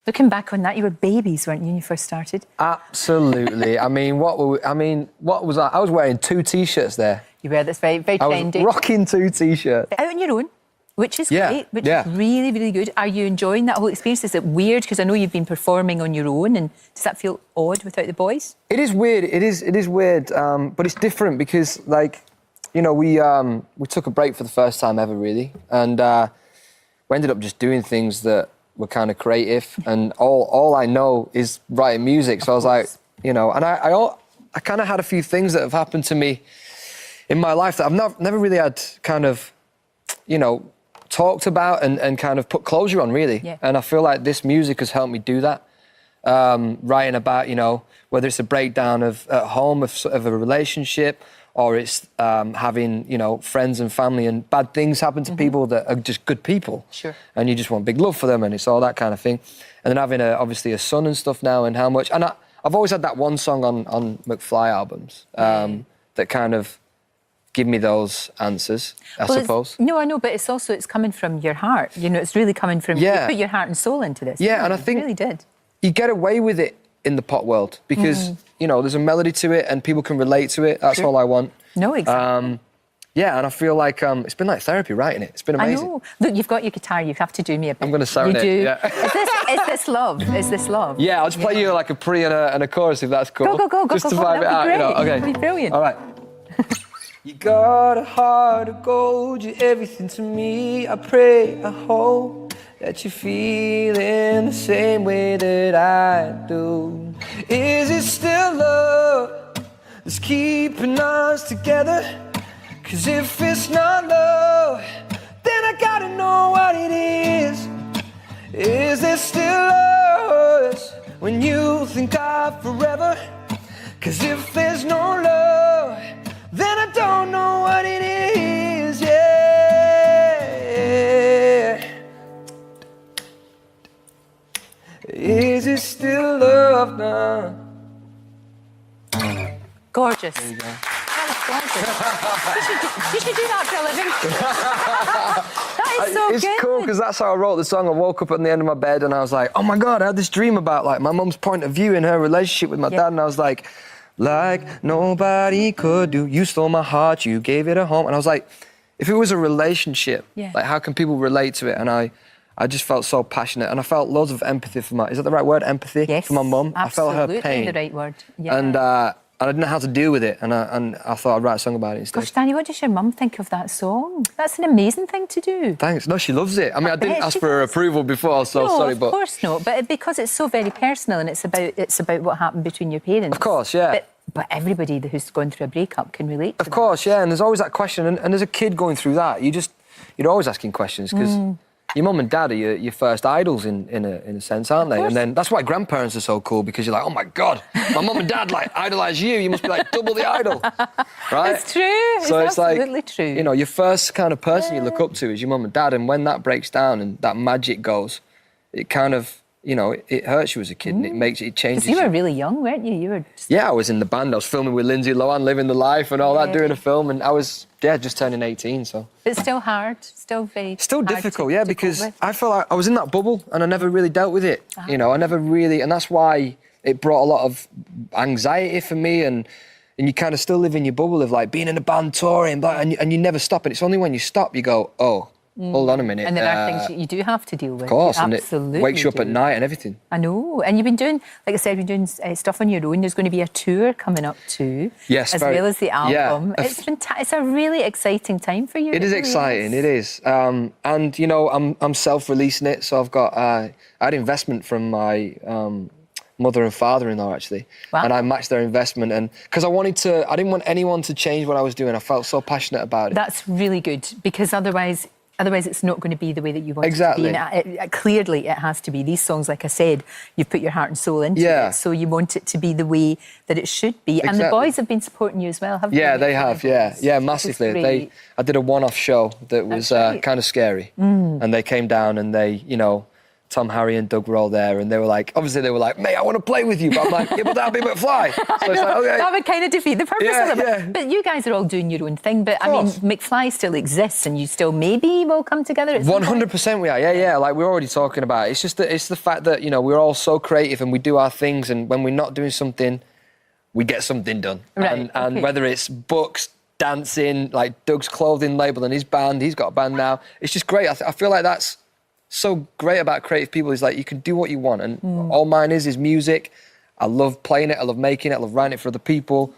Looking back on that, you were babies, weren't you, when you first started? Absolutely. I mean, what was I? I was wearing 2 T-shirts there. You wear this very, very trendy. I was rocking 2 T-shirts. Out on your own, which is great, which is really, really good. Are you enjoying that whole experience? Is it weird? Because I know you've been performing on your own, and does that feel odd without the boys? It is weird. It is weird, but it's different because, like, you know, we took a break for the first time ever, really, and we ended up just doing things that were kind of creative, and all I know is writing music. So I was like, you know, and I kind of had a few things that have happened to me in my life that I've never really had kind of, you know, talked about and kind of put closure on, really. Yeah. And I feel like this music has helped me do that. Writing about, you know, whether it's a breakdown of at home of a relationship, or it's having, you know, friends and family and bad things happen to people that are just good people. Sure. And you just want big love for them, and it's all that kind of thing. And then having obviously a son and stuff now, and how much. And I've always had that one song on McFly albums that kind of give me those answers, I suppose. No, I know, but it's coming from your heart. You know, it's really coming from you put your heart and soul into this. Yeah, and I think you really did. You get away with it in the pop world because, you know, there's a melody to it and people can relate to it. That's all I want. No, exactly. Yeah, and I feel like it's been like therapy writing it. It's been amazing. I know. Look, you've got your guitar. You have to do me a bit. I'm going to serenade. You do. Yeah. Is this love? Is this love? Yeah, I'll just play you like a pre and a chorus if that's cool. Go. Just to vibe it out. Great. You know? Okay. That'd be brilliant. All right. You got a heart of gold, you're everything to me. I pray, I hope that you're feeling the same way that I do. Is it still love that's keeping us together? 'Cause if it's not love, then I gotta know what it is. Is there still us when you think of forever? 'Cause if there's no love, then I don't know what it is, yeah. Is it still love now? Gorgeous. There you go. That was gorgeous. You should do that for a living. That is so good. It's cool because that's how I wrote the song. I woke up at the end of my bed and I was like, oh my God, I had this dream about like my mum's point of view in her relationship with my dad, and I was like nobody could do. You stole my heart, you gave it a home. And I was like, if it was a relationship, like how can people relate to it? And I just felt so passionate, and I felt loads of empathy for is that the right word, empathy? Yes, for my mum. I felt her pain. Absolutely the right word. Yeah. And I didn't know how to deal with it, and I thought I'd write a song about it instead. Gosh, Danny, what does your mum think of that song? That's an amazing thing to do. Thanks. No, she loves it. I mean, I didn't ask for her approval before, so sorry, but... of course not. But because it's so very personal, and it's about what happened between your parents. Of course, yeah. But everybody who's gone through a breakup can relate to Of course, yeah, and there's always that question, and as a kid going through that, you're always asking questions, because your mum and dad are your first idols in a sense, aren't they? And then that's why grandparents are so cool, because you're like, oh my God, my mum and dad like idolise you. You must be like double the idol, right? It's true. So it's absolutely like, true. You know, your first kind of person you look up to is your mum and dad, and when that breaks down and that magic goes, it kind of, you know, it hurts you as a kid, and it changes. Because you were really young, weren't you? You were. Yeah, I was in the band. I was filming with Lindsay Lohan, living the life and all that, doing a film, and I was just turning 18. So. But still hard, still very. Still hard difficult, to because cope with. I felt like I was in that bubble and I never really dealt with it. You know, I never really, and that's why it brought a lot of anxiety for me, and you kind of still live in your bubble of like being in a band, touring, and you never stop. And it's only when you stop you go, oh. Hold on a minute. And there are things that you do have to deal with. Of course, you and absolutely it wakes you up do. at night and everything. I know. And you've been doing, like I said, you've been doing stuff on your own. There's going to be a tour coming up too. Yes, as well as the album. Yeah. It's a really exciting time for you. It is really exciting. It is. And you know, I'm self-releasing it, so I've got I had investment from my mother and father-in-law actually, and I matched their investment, and because I didn't want anyone to change what I was doing. I felt so passionate about it. That's really good, because otherwise it's not going to be the way that you want it to be. And clearly it has to be. These songs, like I said, you've put your heart and soul into it, so you want it to be the way that it should be. And the boys have been supporting you as well, haven't they? Yeah, they have, yeah, massively. I did a one-off show that was kind of scary, and they came down and they, you know, Tom, Harry and Doug were all there, and they were like, mate, I want to play with you, but I'm like, yeah, but that'll be McFly. So it's like, okay. That would kind of defeat the purpose of it. Yeah. But you guys are all doing your own thing. But I mean, McFly still exists, and you still maybe will come together. 100% we are. Yeah. Like we're already talking about it. It's just it's the fact that, you know, we're all so creative and we do our things, and when we're not doing something, we get something done. Right. And whether it's books, dancing, like Doug's clothing label and his band, he's got a band now. It's just great. I feel like that's so great about creative people, is like you can do what you want, and all mine is music. I love playing it, I love making it, I love writing it for other people.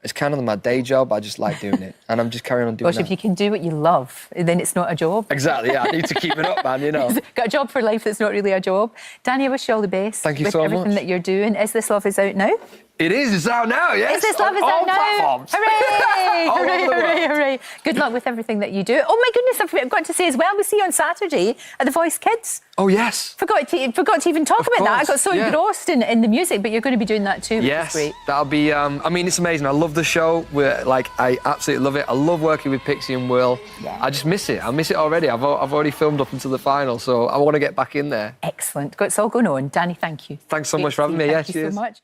It's kind of my day job. I just like doing it, and I'm just carrying on doing it. Gosh, if you can do what you love, then it's not a job. Exactly, yeah. I need to keep it up, man, you know. Got a job for life that's not really a job. Danny, I wish you all the best. Thank you so much. With everything that you're doing. Is This Love is out now? It is. It's out now, yes. Is This Love is out now? Platforms. Hooray! All hooray, over the hooray, world. hooray. Good luck with everything that you do. Oh, my goodness, I've got to say as well, we see you on Saturday at The Voice Kids. Oh, yes. Forgot to even talk about that. I got so engrossed in the music, but you're going to be doing that too, which is great. That'll be, I mean, it's amazing. I love the show. I absolutely love it. I love working with Pixie and Will. Yeah. I just miss it. I miss it already. I've already filmed up until the final, so I want to get back in there. Excellent. It's all going on. Danny, thank you. Thanks so much for having me. Thank you so much.